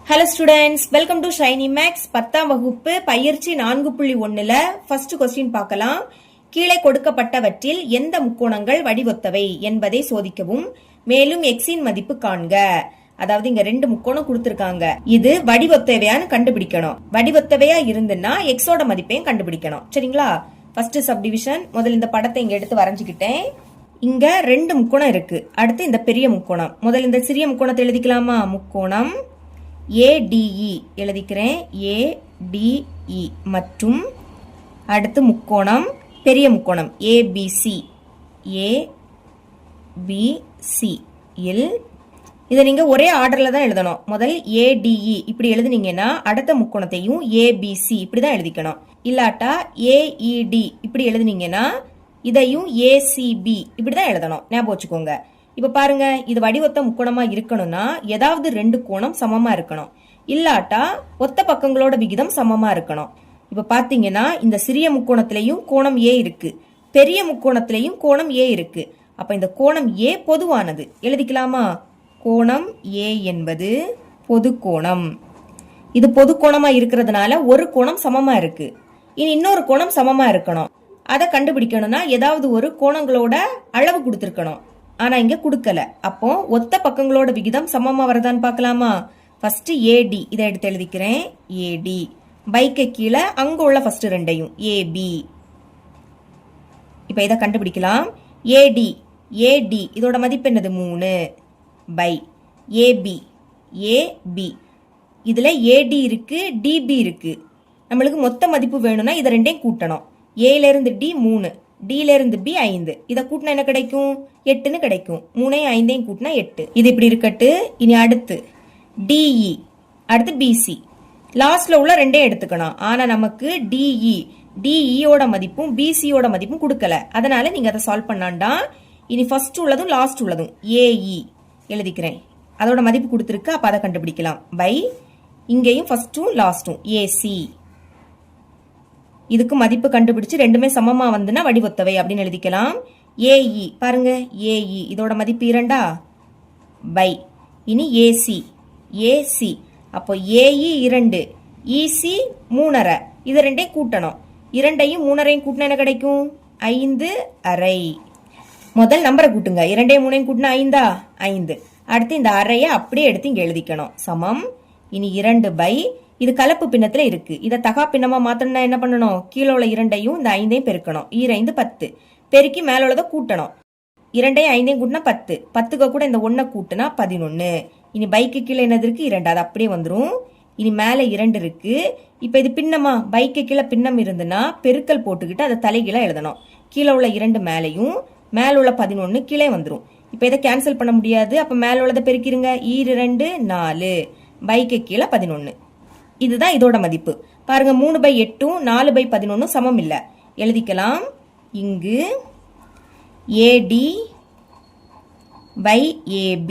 Hello students, welcome to Shiny Maths 10ஆம் வகுப்பு பயிற்சி 4.1ல ஃபர்ஸ்ட் கொஸ்டின் பார்க்கலாம். கீழே கொடுக்கப்பட்டவற்றில் எந்த முக்கோணங்கள் வடிவொத்தவை என்பதை சோதிக்கவும். மேலும் எக்ஸின் மதிப்பு காண்க. அதாவது இங்க ரெண்டு முக்கோணம் கொடுத்திருக்காங்க. இது வடிவொத்தவையான்னு கண்டுபிடிக்கணும். வடிவொத்தவையா இருந்துன்னா எக்ஸோட மதிப்பையும் கண்டுபிடிக்கணும். சரிங்களா? First subdivision. முதல்ல இந்த படத்தை இங்க எடுத்து வரைஞ்சுக்கிட்டேன். இங்க ரெண்டு முக்கோணம் இருக்கு. அடுத்து இந்த பெரிய முக்கோணம். முதல்ல இந்த சிறிய முக்கோணத்தை எழுதிக்கலாமா? முக்கோணம் ADE எழுதிக்கிறேன். ADE மற்றும் அடுத்து முக்கோணம் பெரிய முக்கோணம் ABC. ABC இல் இதை நீங்க ஒரே ஆர்டர்ல தான் எழுதணும். முதல் ADE இப்படி எழுதுனீங்கன்னா அடுத்த முக்கோணத்தையும் ABC இப்படிதான் எழுதிக்கணும். இல்லாட்டா AED இப்படி எழுதுனீங்கன்னா இதையும் ACB இப்படிதான் எழுதணும். ஞாபகம் வச்சுக்கோங்க. இப்ப பாருங்க, இது வடிவொத்த முக்கோணமா இருக்கணும்னா ஏதாவது ரெண்டு கோணம் சமமா இருக்கணும். இல்லாட்டா ஒத்த பக்கங்களோட விகிதம் சமமா இருக்கணும். இப்ப பாத்தீங்கன்னா இந்த சிறிய முக்கோணத்திலையும் கோணம் A இருக்கு, பெரிய முக்கோணத்திலையும் கோணம் A இருக்கு. அப்ப இந்த கோணம் A பொதுவானது. எழுதிக்கலாமா? கோணம் A என்பது பொது கோணம். இது பொது கோணமா இருக்கிறதுனால ஒரு கோணம் சமமா இருக்கு. இனி இன்னொரு கோணம் சமமா இருக்கணும். அதை கண்டுபிடிக்கணும்னா ஏதாவது ஒரு கோணங்களோட அளவு கொடுத்திருக்கணும். ஆனா இங்க கொடுக்கல. அப்போ ஒத்த பக்கங்களோட விகிதம் சமமா வரதான்னு பார்க்கலாமா? ஃபர்ஸ்ட் AD இதை எடுத்து எழுதிக்கிறேன். AD பைக்கு கீழே அங்க உள்ள ஃபர்ஸ்ட் ரெண்டையும் AB. இப்ப இதை கண்டுபிடிக்கலாம். AD இதோட மதிப்பு என்னது? 3 பை AB இதுல AD இருக்கு, DB இருக்கு. நம்மளுக்கு மொத்த மதிப்பு வேணும்னா இதை ரெண்டையும் கூட்டணும். Aல இருந்து D 3, Dல இருந்து B 5. இதை கூட்டினா என்ன கிடைக்கும்? 8ன்னு கிடைக்கும். 3ஐயும் 5ஐயும் கூட்டினா 8. இது இப்படி இருக்கட்டு. இனி அடுத்து DE, அடுத்து BC. லாஸ்ட்ல உள்ள ரெண்டையும் எடுத்துக்கணும். ஆனா நமக்கு DEயோட மதிப்பும் BCயோட மதிப்பும் கொடுக்கல. அதனால நீங்க அதை சால்வ் பண்ணாண்டா. இனி ஃபர்ஸ்ட் உள்ளதும் லாஸ்ட் உள்ளதும் AE எழுதிக்கிறேன். அதோட மதிப்பு கொடுத்துருக்கு. அப்ப அதை கண்டுபிடிக்கலாம். பை இங்கேயும் ஃபர்ஸ்டும் லாஸ்டும் AC. இதுக்கு மதிப்பு கண்டுபிடிச்சு ரெண்டுமே சமமா வந்துன்னா வடிவொத்தவை அப்படின்னு எழுதிக்கலாம். AE பாருங்க, AE இதோட மதிப்பு 2 பை இனி AC. அப்போ AE 2, EC 3.5. இது ரெண்டையும் கூட்டணும். 2ஐயும் 3.5 கூட்டினா என்ன கிடைக்கும்? 5.5. முதல் நம்பரை கூட்டுங்க. 2ஐயும் 3ஐயும் கூட்டினா 5. அடுத்து இந்த அரையை அப்படியே எடுத்து இங்க எழுதிக்கணும். சமம் இனி 2 பை இது கலப்பு பின்னத்துல இருக்கு. இதை தகா பின்னமா மாத்தணும்னா என்ன பண்ணணும்? கீழே உள்ள 2ஐயும் இந்த 5ஐயும் பெருக்கணும். 2 10 பெருக்கி மேல உள்ளதை கூட்டணும். 2ஐயும் 5ஐயும் கூட்டினா 10. 10க்கு கூட இந்த 1 கூட்டினா 11. இனி பைக்கு கீழே என்னது இருக்கு? 2. அது அப்படியே வந்துடும். இனி மேல 2 இருக்கு. இப்ப இது பின்னமா? பைக்கு கீழே பின்னம் இருந்துன்னா பெருக்கல் போட்டுக்கிட்டு அதை தலைகீழா எழுதணும். கீழே உள்ள 2 மேலையும் மேல உள்ள 11 கீழே வந்துடும். இப்ப இதை கேன்சல் பண்ண முடியாது. அப்ப மேல உள்ளதை பெருக்கிருங்க. 2 4 பைக்கு கீழே 11. இதுதான் இதோட மதிப்பு. பாருங்க, 3 பை 8 4 பை 11 சமம் இல்ல. எழுதிக்கலாம். இங்கு AD by AB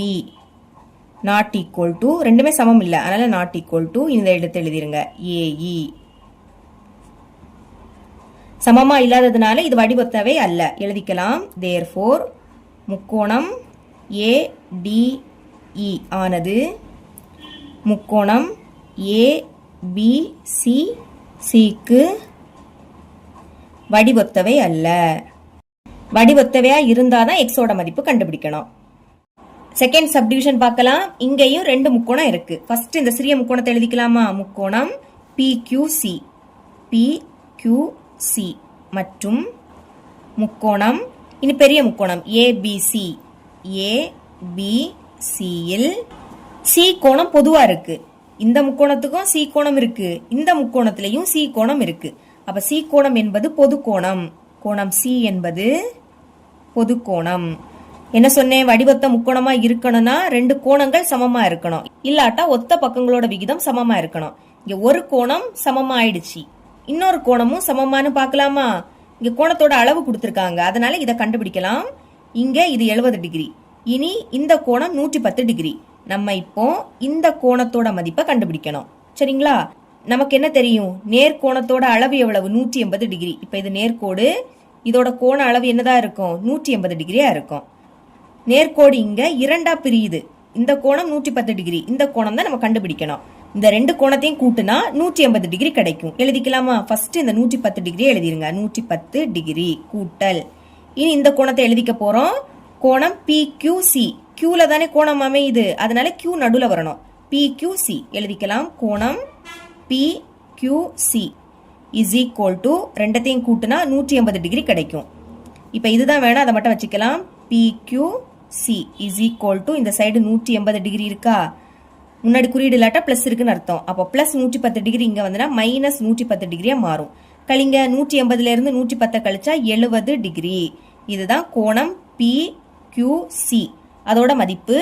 not equal to, ரெண்டுமே சமம் இல்ல, அதனால நாட் ஈக்குவல் டு இந்த எடுத்து எழுதிருங்க. AE சமமா இல்லாததுனால இது வடிவொத்தவை அல்ல. எழுதிக்கலாம். therefore முக்கோணம் ADE ஆனது முக்கோணம் ABCக்கு வடிவொத்தவை அல்ல. வடிவொத்தவையா இருந்தாதான் எக்ஸோட மதிப்பு கண்டுபிடிக்கணும். செகண்ட் சப்டிவிஷன் பார்க்கலாம். இங்கேயும் ரெண்டு முக்கோணம் இருக்கு. ஃபர்ஸ்ட் இந்த சிறிய முக்கோணத்தை எழுதிக்கலாமா? முக்கோணம் PQC மற்றும் முக்கோணம் இனி பெரிய முக்கோணம் ABC இல் C கோணம் பொதுவா இருக்கு. இந்த முக்கோணத்துக்கும் C கோணம் இருக்கு, இந்த முக்கோணத்திலையும் C கோணம் இருக்கு. அப்ப C கோணம் என்பது பொது கோணம். கோணம் C என்பது பொது கோணம். என்ன சொன்னேன்? வடிவொத்த முக்கோணமா இருக்கணும்னா ரெண்டு கோணங்கள் சமமா இருக்கணும். இல்லாட்டா ஒத்த பக்கங்களோட விகிதம் சமமா இருக்கணும். இங்க ஒரு கோணம் சமமா ஆயிடுச்சு. இன்னொரு கோணமும் சமமானு பார்க்கலாமா? இங்க கோணத்தோட அளவு கொடுத்திருக்காங்க. அதனால இதை கண்டுபிடிக்கலாம். இங்க இது 70 டிகிரி. இனி இந்த கோணம் 110 டிகிரி. நம்ம இப்போ இந்த கோணத்தோட மதிப்பை கண்டுபிடிக்கணும். சரிங்களா? நமக்கு என்ன தெரியும்? நேர்கோணத்தோட அளவு எவ்வளவு? 180 டிகிரி. இப்ப இது நேர்கோடு. இதோட கோண அளவு என்னதான் இருக்கும்? 180 டிகிரியா இருக்கும். நேர்கோடு இங்க 2ஆ பிரியுது. இந்த கோணம் 110 டிகிரி, இந்த கோணம் தான் நம்ம கண்டுபிடிக்கணும். இந்த ரெண்டு கோணத்தையும் கூட்டுனா 180 டிகிரி கிடைக்கும். எழுதிக்கலாமா? ஃபர்ஸ்ட் இந்த 110 டிகிரி எழுதிருங்க. 110 டிகிரி கூட்டல், இனி இந்த கோணத்தை எழுதிக்க போறோம். கோணம் PQC, Qல தானே கோணம் அமையுது, அதனால Q நடுவுல வரணும். PQC எழுதிக்கலாம். கோணம் PQC இஸ் ஈக்குவல் டு ரெண்டத்தையும் கூட்டுனா 180 டிகிரி கிடைக்கும். இப்ப இதுதான் வேணும், அதை மட்டும் வச்சுக்கலாம். PQC இஸ் ஈக்குவல் டு இந்த சைடு 180 டிகிரி இருக்கா, முன்னாடி குறியீடு இல்லாட்டா பிளஸ் இருக்குன்னு அர்த்தம். அப்போ பிளஸ் 110 டிகிரி இங்க வந்துனா மைனஸ் 110 டிகிரியா மாறும். கழிங்க, 180ல இருந்து 110 கழிச்சா 70 டிகிரி. இதுதான் கோணம் PQC. அதோட மதிப்பு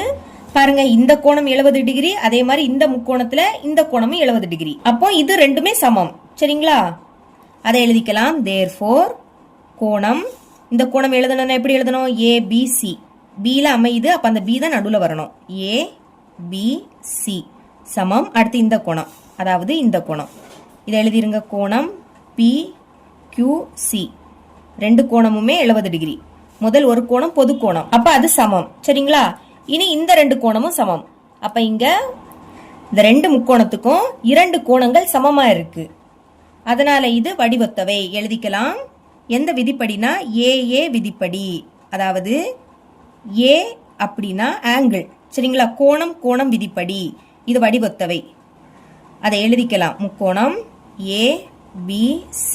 பாருங்க, இந்த கோணம் 70 டிகிரி, அதே மாதிரி இந்த முக்கோணத்துல இந்த கோணமும் 70 டிகிரி. அப்போ இது ரெண்டுமே சமம். சரிங்களா? அதை எழுதிக்கலாம். therefore கோணம், இந்த கோணம் எழுதணும்னா எப்படி எழுதணும்? ABC, Bல அமையுது, அப்ப அந்த B தான் நடுவுல வரணும். ABC சமம், அடுத்து இந்த கோணம், அதாவது இந்த கோணம் இதை எழுதிருங்க. கோணம் PQC, ரெண்டு கோணமுமே 70 டிகிரி. முதல் ஒரு கோணம் பொது கோணம், அப்ப அது சமம். சரிங்களா? இனி இந்த ரெண்டு கோணமும் சமம். அப்ப இங்க இந்த ரெண்டு முக்கோணத்துக்கும் இரண்டு கோணங்கள் சமமா இருக்கு, அதனால இது வடிவொத்தவை. எழுதிக்கலாம். எந்த விதிப்படினா AA விதிப்படி, அதாவது A அப்படின்னா ஆங்கிள். சரிங்களா? கோணம் கோணம் விதிப்படி இது வடிவொத்தவை. அதை எழுதிக்கலாம். முக்கோணம் ABC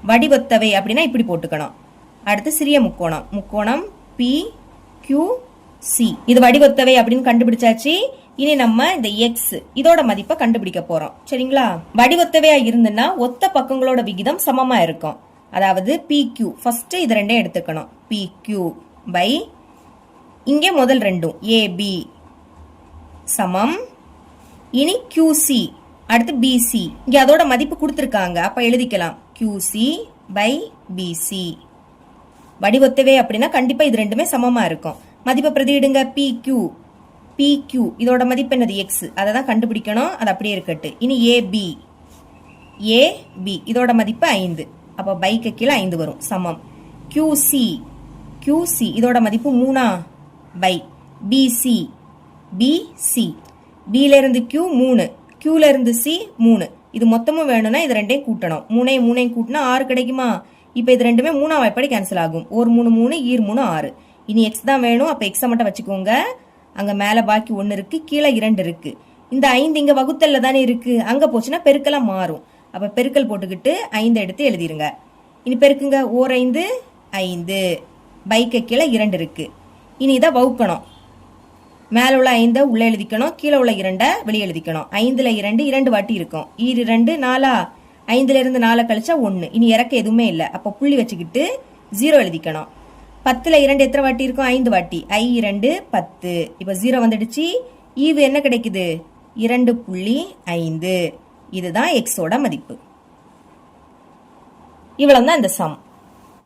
வடிவொத்தவை அப்படின்னா இப்படி போட்டுக்கணும். அடுத்து சிறிய முக்கோணம், முக்கோணம் PQC இது வடிவொத்தவை அப்படின்னு கண்டுபிடிச்சாச்சு. இனி நம்ம இந்த எக்ஸ் இதோட மதிப்பை கண்டுபிடிக்க போறோம். சரிங்களா? வடிவொத்தவையா இருந்துன்னா ஒத்த பக்கங்களோட விகிதம் சமமா இருக்கும். அதாவது PQ ஃபர்ஸ்ட் இது ரெண்டையும் எடுத்துக்கணும். PQ பை இங்கே முதல் ரெண்டும் AB சமம். இனி QC அடுத்து BC, இங்க அதோட மதிப்பு கொடுத்திருக்காங்க, அப்ப எழுதிக்கலாம். QC பை BC வடிவொத்தவை அப்படின்னா கண்டிப்பா இது ரெண்டுமே சமமா இருக்கும். மதிப்பை பிரதியிடுங்க. PQ இதோட மதிப்பு என்னது? எக்ஸ், அதை தான் கண்டுபிடிக்கணும். அது அப்படியே இருக்கட்டு. இனி AB இதோட மதிப்பு 5, அப்ப பைக்கு கீழே 5 வரும். சமம். QC இதோட மதிப்பு 3 பை BC Bல இருந்து Q 3, Qல இருந்து C 3. இது மொத்தமும் வேணும்னா இது ரெண்டையும் கூட்டணும். 3 கூட்டினா 6 கிடைக்குமா? இப்ப இது ரெண்டுமே 3ஆம் வாய்ப்பாடு கேன்சல் ஆகும். 1 3 3 ஈர் 3 6. இனி எக்ஸ் தான் வேணும், அப்ப எக்ஸை மட்டும் வச்சுக்கோங்க. அங்க மேல பாக்கி 1 இருக்கு, கீழே 2 இருக்கு. இந்த 5 இங்க வகுத்தல்ல தானே இருக்கு, அங்க போச்சுன்னா பெருக்கலா மாறும். அப்ப பெருக்கல் போட்டுக்கிட்டு 5 எடுத்து எழுதிருங்க. இனி பெருக்குங்க. ஓர் 5 5, பைக்கு கீழே 2 இருக்கு. இனி இதை வகுக்கணும். மேல உள்ள 5 உள்ள எழுதிக்கணும், கீழே உள்ள 2 வெளியே எழுதிக்கணும். 5ல 2 வாட்டி இருக்கும். ஈர் 2 4, 5ல இருந்து 4 கழிச்சா 1. இனி இறக்க எதுவுமே இல்லை, அப்ப புள்ளி வச்சுக்கிட்டு 0 எழுதிக்கணும். 10ல 2 எத்தனை வாட்டி இருக்கும்? 5 வாட்டி. I 2 10. இப்ப 0 வந்துடுச்சு. ஈவு என்ன கிடைக்குது? 2.5. இதுதான் எக்ஸோட மதிப்பு. இவ்வளவுதான் இந்த சம்.